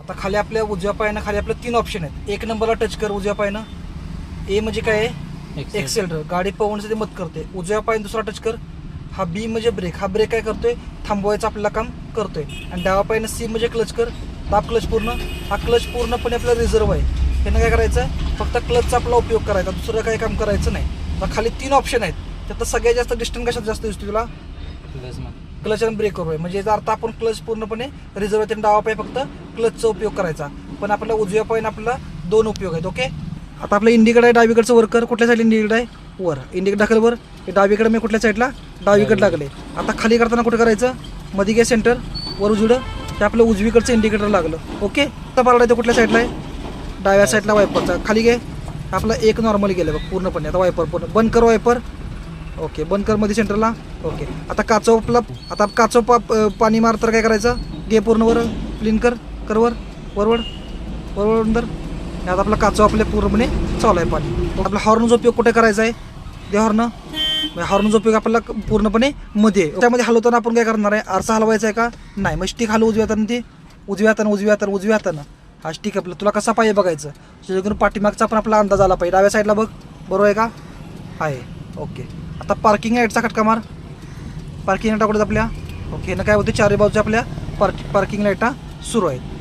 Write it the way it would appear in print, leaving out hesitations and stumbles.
आता खाली आपल्या उजव्या पायानं खाली आपलं 3 ऑप्शन आहेत. 1 नंबरला टच कर उजव्या पायानं. ए म्हणजे काय आहे, एक्सेलरेटर, गाडी पवनसाठी मदत करते. उजव्या पायानं दुसरा टच कर. हा बी म्हणजे ब्रेक, हा ब्रेक काय करतोय, थांबवायचं आपल्याला काम करतोय. आणि डाव्या पायानं सी म्हणजे क्लच कर, दाब क्लच पूर्ण. हा क्लच पूर्णपणे आपला रिझर्व आहे. ह्यानं काय करायचं, फक्त क्लचचा आपला उपयोग करायचा, दुसरं काही काम करायचं नाही. आता खाली 3 ऑप्शन आहेत, त्यात सगळ्यात जास्त डिस्टन्स कशात जास्त दिसतो तुला, क्लच आणि ब्रेकवर आहे. म्हणजे याचा अर्थ आपण क्लच पूर्णपणे रिझर्व आहे, डावा पाय फक्त क्लचचा उपयोग करायचा. पण आपल्याला उजव्या पायानं आपल्याला 2 उपयोग आहेत. ओके, आता आपलं इंडिकेटर आहे डावीकडचं वर्कर, कुठल्या साईडला इंडिकेटर आहे, वर. इंडिकेटर दाखल वर, हे डावीकडे मी कुठल्या साईडला, डावीकडे लागले. आता खाली करताना कुठं करायचं, मध्ये घे सेंटर, वर उजवडं, ते आपलं उजवीकडचं इंडिकेटर लागलं. ओके, आता पारडा आहे कुठल्या साईडला आहे, डाव्या साईडला वायपरचा. खाली घे, आपलं 1 नॉर्मली गेलं बघ पूर्णपणे. आता वायपर पूर्ण बंद कर, वायपर. ओके, बंद कर मध्ये सेंटरला. ओके, आता काचोपला, आता पाणी मार तर काय करायचं, घे पूर्ण वर, क्लीन कर, करवर वरवड वरवड अंदर. आता आपला काचो आपल्या पूर्णपणे चालू आहे पाणी. आपला हॉर्नचा उपयोग कुठे करायचा आहे, दे हॉर्न. हॉर्नचा उपयोग आपल्याला पूर्णपणे मध्ये, त्यामध्ये हलवताना आपण काय करणार आहे, आरसा हलवायचा आहे का नाही, मग स्टिक हलवू उजव्या हाताने, ती उजव्या हातानं हा स्टिक आपलं तुला कसा पाहिजे बघायचं, जेणेकरून पाठीमागचा पण आपला अंदाज आला पाहिजे. डाव्या साईडला बघ, बरोबर आहे का, आहे. ओके, आता पार्किंग लाईटचा खटका मार. पार्किंग लाईट कुठे आपल्या, ओके ना काय होते, चारही बाजूच्या आपल्या पार्किंग लाईटा सुरू आहेत.